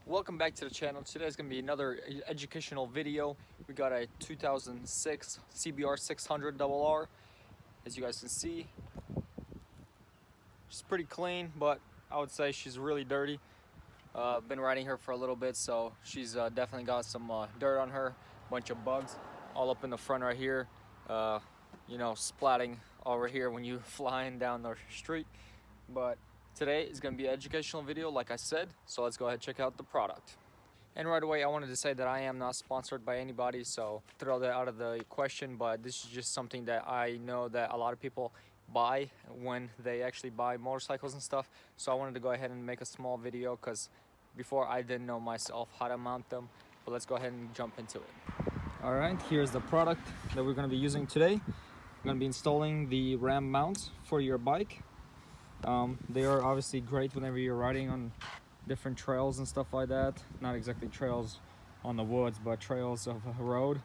Welcome back to the channel. Today's going to be another educational video. We got a 2006 CBR 600RR. As you guys can see, she's pretty clean, but I would say she's really dirty. Been riding her for a little bit, so she's definitely got some dirt on her, bunch of bugs all up in the front right here, you know, splatting over here when you flying down the street. But today is going to be an educational video, like I said, so let's go ahead and check out the product. And right away, I wanted to say that I am not sponsored by anybody, so throw that out of the question, but this is just something that I know that a lot of people buy when they actually buy motorcycles and stuff. So I wanted to go ahead and make a small video because before I didn't know myself how to mount them, but let's go ahead and jump into it. All right, here's the product that we're going to be using today. I'm going to be installing the RAM mounts for your bike. They are obviously great whenever you're riding on different trails and stuff like that. Not exactly trails on the woods, but trails of a road,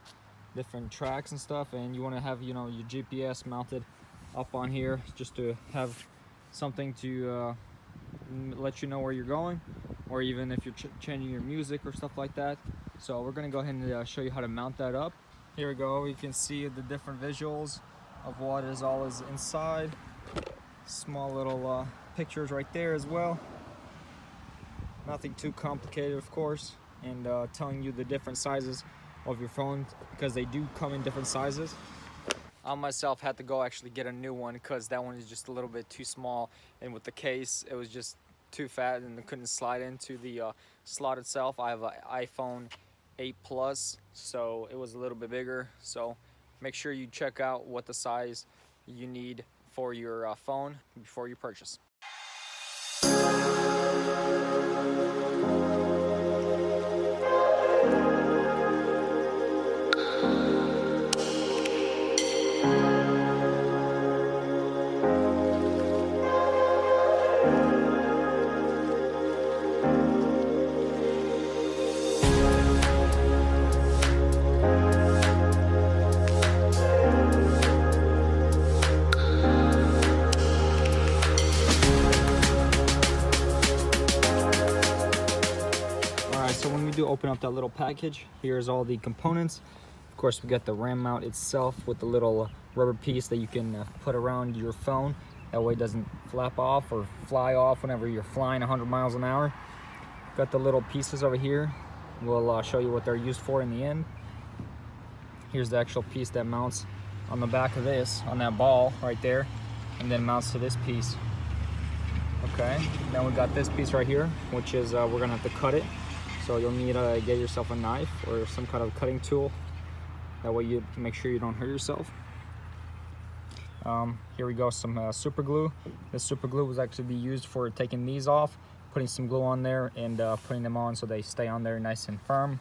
different tracks and stuff. And you want to have, you know, your GPS mounted up on here just to have something to let you know where you're going, or even if you're changing your music or stuff like that. So we're going to go ahead and show you how to mount that up. Here we go. You can see the different visuals of what is all is inside. Small little pictures right there as well. Nothing too complicated, of course, and telling you the different sizes of your phone because they do come in different sizes. I myself had to go actually get a new one because that one is just a little bit too small, and with the case it was just too fat and it couldn't slide into the slot itself. I have an iPhone 8 Plus, so it was a little bit bigger. So make sure you check out what the size you need for your phone before you purchase. So when we do open up that little package, here's all the components. Of course, we got the RAM mount itself with the little rubber piece that you can put around your phone. That way it doesn't flap off or fly off whenever you're flying 100 miles an hour. Got the little pieces over here. We'll show you what they're used for in the end. Here's the actual piece that mounts on the back of this, on that ball right there, and then mounts to this piece. Okay, then we got this piece right here, which is we're gonna have to cut it. So you'll need to get yourself a knife or some kind of cutting tool. That way you make sure you don't hurt yourself. Here we go, some super glue. This super glue was actually be used for taking these off, putting some glue on there and putting them on so they stay on there nice and firm.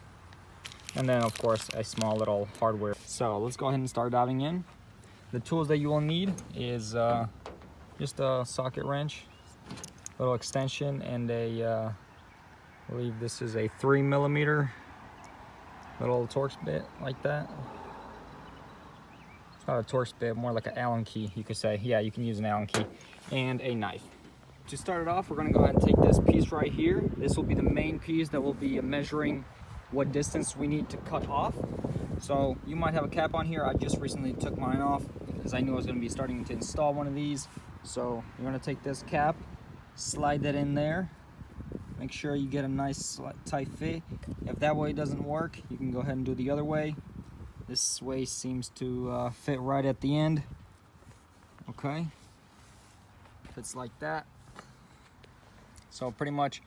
And then of course a small little hardware. So let's go ahead and start diving in. The tools that you will need is just a socket wrench, little extension, and a I believe this is a 3mm little Torx bit like that. It's not a Torx bit, more like an Allen key, you could say. Yeah, you can use an Allen key. And a knife. To start it off, we're going to go ahead and take this piece right here. This will be the main piece that will be measuring what distance we need to cut off. So you might have a cap on here. I just recently took mine off because I knew I was going to be starting to install one of these. So you're going to take this cap, slide that in there. Make sure you get a nice tight fit. If that way doesn't work, you can go ahead and do the other way. This way seems to fit right at the end. Okay, fits like that. So pretty much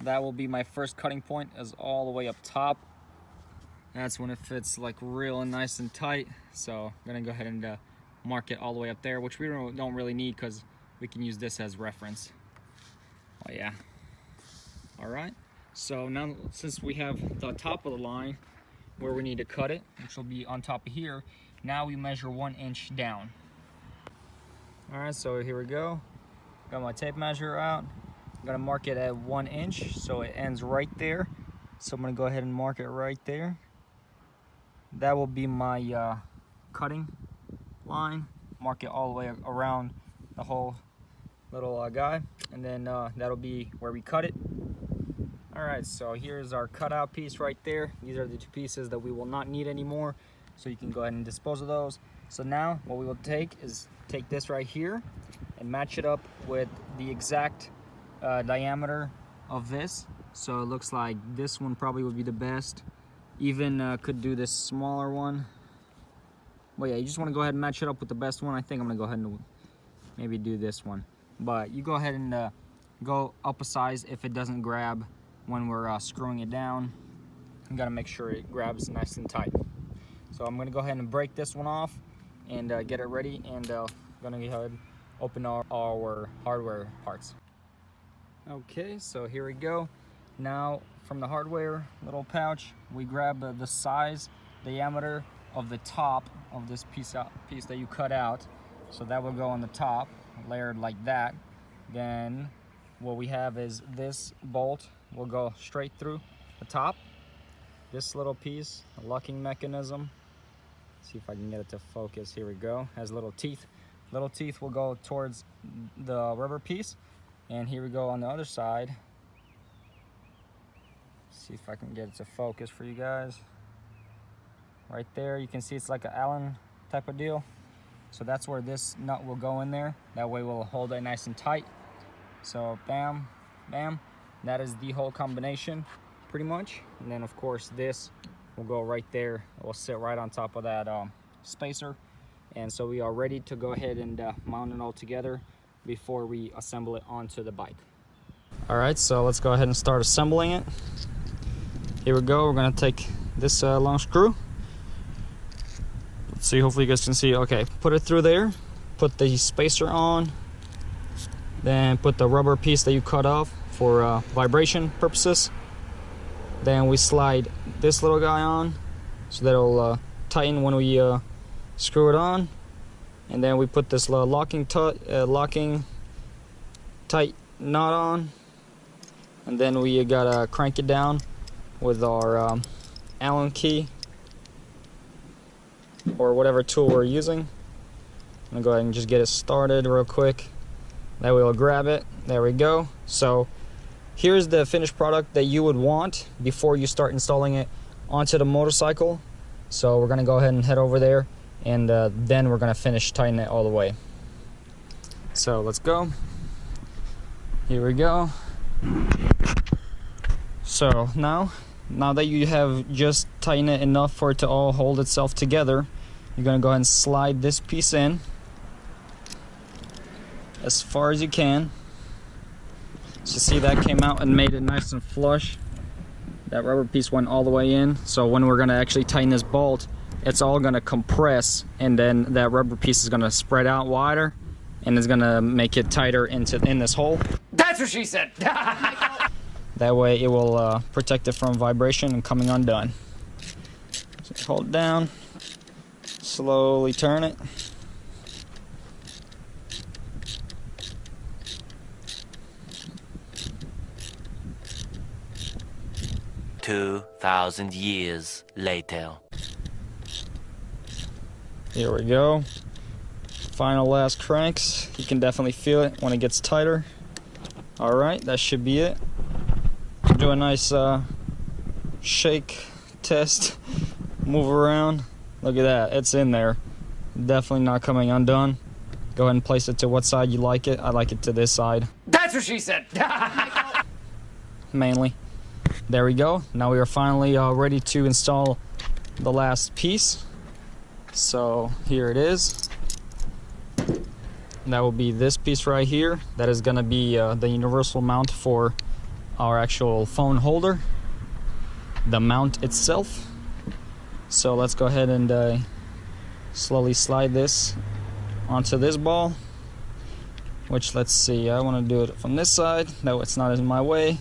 that will be my first cutting point, is all the way up top. That's when it fits like real and nice and tight. So I'm gonna go ahead and mark it all the way up there, which we don't really need because we can use this as reference. Oh yeah. All right, so now since we have the top of the line where we need to cut it, which will be on top of here, now we measure 1 inch down. All right, so here we go. Got my tape measure out. I'm gonna mark it at 1 inch, so it ends right there. So I'm gonna go ahead and mark it right there. That will be my cutting line. Mark it all the way around the whole little guy, and then that'll be where we cut it. Alright, so here's our cutout piece right there. These are the two pieces that we will not need anymore, so you can go ahead and dispose of those. So now what we will take is take this right here and match it up with the exact diameter of this. So it looks like this one probably would be the best. Even could do this smaller one. Well, yeah, you just want to go ahead and match it up with the best one. I think I'm gonna go ahead and maybe do this one. But you go ahead and go up a size if it doesn't grab when we're screwing it down. You gotta make sure it grabs nice and tight. So I'm gonna go ahead and break this one off and get it ready, and gonna go ahead and open our hardware parts. Okay, so here we go. Now from the hardware little pouch, we grab the size, diameter of the top of this piece that you cut out. So that will go on the top, layered like that. Then what we have is this bolt will go straight through the top. This little piece, a locking mechanism. Let's see if I can get it to focus. Here we go. Has little teeth. Little teeth will go towards the rubber piece. And here we go on the other side. See if I can get it to focus for you guys. Right there, you can see it's like an Allen type of deal. So that's where this nut will go in there. That way we'll hold it nice and tight. So bam, bam. That is the whole combination, pretty much. And then of course this will go right there. It will sit right on top of that spacer. And so we are ready to go ahead and mount it all together before we assemble it onto the bike. All right, so let's go ahead and start assembling it. Here we go. We're gonna take this long screw. Let's see, hopefully you guys can see. Okay, put it through there, put the spacer on, then put the rubber piece that you cut off for vibration purposes. Then we slide this little guy on so that it'll tighten when we screw it on. And then we put this locking tight knot on. And then we gotta crank it down with our Allen key or whatever tool we're using. I'm gonna go ahead and just get it started real quick. That way we'll grab it. There we go. So here's the finished product that you would want before you start installing it onto the motorcycle. So we're gonna go ahead and head over there, and then we're gonna finish tightening it all the way. So let's go. Here we go. So now that you have just tightened it enough for it to all hold itself together, you're gonna go ahead and slide this piece in as far as you can. So see, that came out and made it nice and flush. That rubber piece went all the way in. So when we're gonna actually tighten this bolt, it's all gonna compress, and then that rubber piece is gonna spread out wider, and it's gonna make it tighter in this hole. That's what she said. That way it will protect it from vibration and coming undone. So hold it down, slowly turn it. "2,000 years later." Here we go. Final last cranks. You can definitely feel it when it gets tighter. All right, that should be it. Do a nice shake test, move around. Look at that, it's in there. Definitely not coming undone. Go ahead and place it to what side you like it. I like it to this side. That's what she said. Mainly. There we go. Now we are finally ready to install the last piece. So here it is. That will be this piece right here. That is gonna be the universal mount for our actual phone holder, the mount itself. So let's go ahead and slowly slide this onto this ball, which, let's see, I want to do it from this side, that way it's not in my way.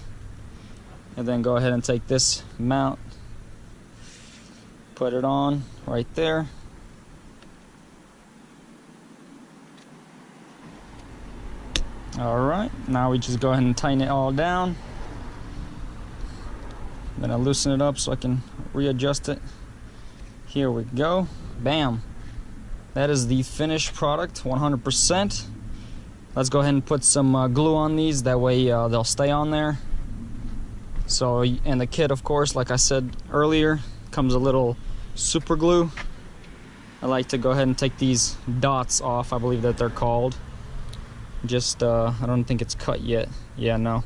And then go ahead and take this mount, put it on right there. Alright, now we just go ahead and tighten it all down. I'm gonna loosen it up so I can readjust it. Here we go. Bam. That is the finished product, 100%. Let's go ahead and put some glue on these. That way they'll stay on there. So, and the kit, of course, like I said earlier, comes a little super glue. I like to go ahead and take these dots off, I believe that they're called. Just, I don't think it's cut yet. Yeah, no.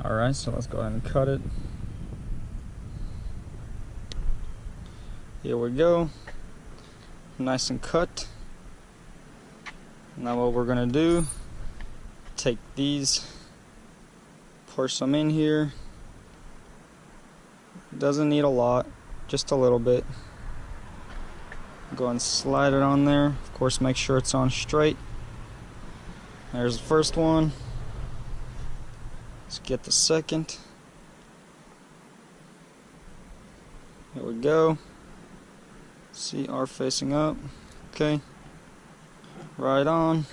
Alright, so let's go ahead and cut it. Here we go. Nice and cut. Now what we're gonna do, take these, pour some in here. Doesn't need a lot, just a little bit. Go and slide it on there. Of course, make sure it's on straight. There's the first one. Let's get the second. Here we go. See, R facing up. Okay. Right on.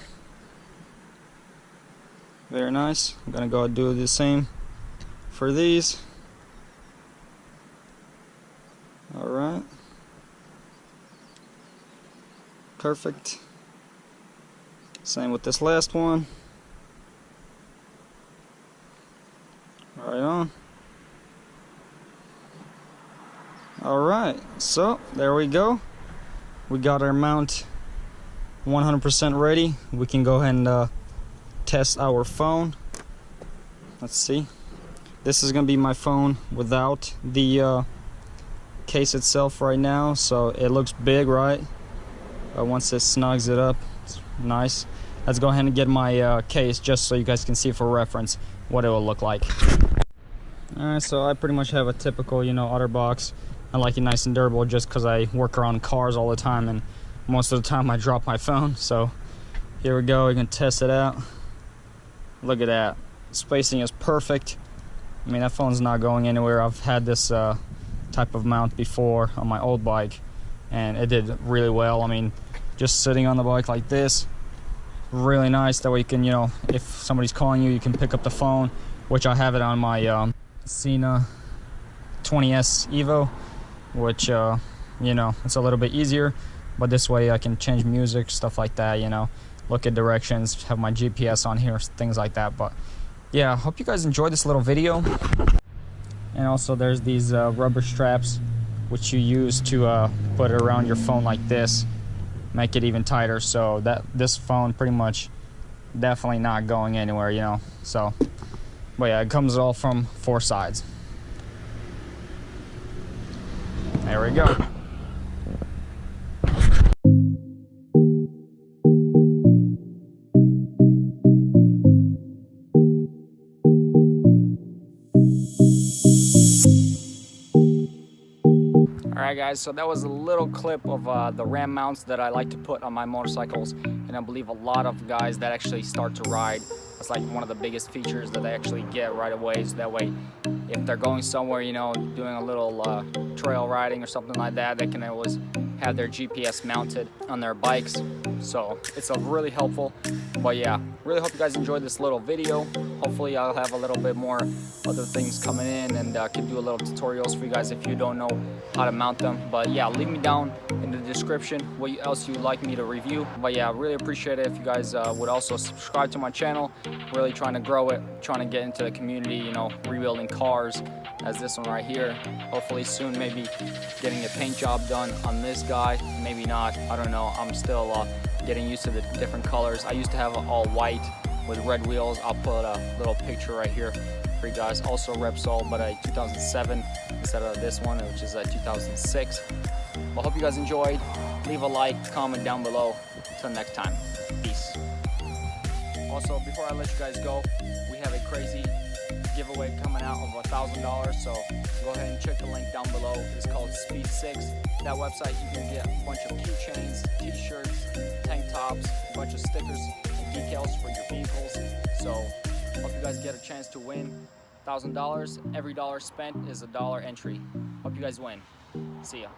Very nice. I'm gonna go do the same for these. Alright. Perfect. Same with this last one. Right on. Alright, so there we go. We got our mount 100% ready. We can go ahead and test our phone. Let's see. This is gonna be my phone without the case itself right now, so it looks big, right? But once it snugs it up, it's nice. Let's go ahead and get my case just so you guys can see for reference what it will look like. Alright, so I pretty much have a typical, you know, OtterBox. I like it nice and durable just because I work around cars all the time, and most of the time I drop my phone. So here we go, we can test it out. Look at that. Spacing is perfect. I mean, that phone's not going anywhere. I've had this type of mount before on my old bike, and it did really well. I mean, just sitting on the bike like this, really nice. That way you can, you know, if somebody's calling you, you can pick up the phone, which I have it on my Sena 20S Evo, which, you know, it's a little bit easier, but this way I can change music, stuff like that, you know, look at directions, have my GPS on here, things like that. But yeah, I hope you guys enjoyed this little video. And also there's these rubber straps which you use to put it around your phone like this, make it even tighter, so that this phone pretty much definitely not going anywhere, you know. So, but yeah, it comes all from 4 sides. There we go. Alright guys, so that was a little clip of the RAM mounts that I like to put on my motorcycles, and I believe a lot of guys that actually start to ride, that's like one of the biggest features that they actually get right away, so that way if they're going somewhere, you know, doing a little trail riding or something like that, they can always have their GPS mounted on their bikes. So it's a really helpful. But yeah, really hope you guys enjoyed this little video. Hopefully I'll have a little bit more other things coming in, and can do a little tutorials for you guys if you don't know how to mount them. But yeah, leave me down in the description what else you'd like me to review. But yeah, really appreciate it if you guys would also subscribe to my channel. Really trying to grow it, trying to get into the community, you know, rebuilding cars, as this one right here. Hopefully soon, maybe getting a paint job done on this guy, maybe not, I don't know. I'm still getting used to the different colors. I used to have all white with red wheels. I'll put a little picture right here for you guys. Also Repsol, but a 2007 instead of this one, which is a 2006. Well, hope you guys enjoyed. Leave a like, comment down below. Until next time, peace. Also, before I let you guys go, we have a crazy giveaway coming out of $1,000, so go ahead and check the link down below. It's called Speed 6. That website, you can get a bunch of keychains, t-shirts, tank tops, a bunch of stickers and decals for your vehicles. So hope you guys get a chance to win $1,000. Every dollar spent is a dollar entry. Hope you guys win. See ya.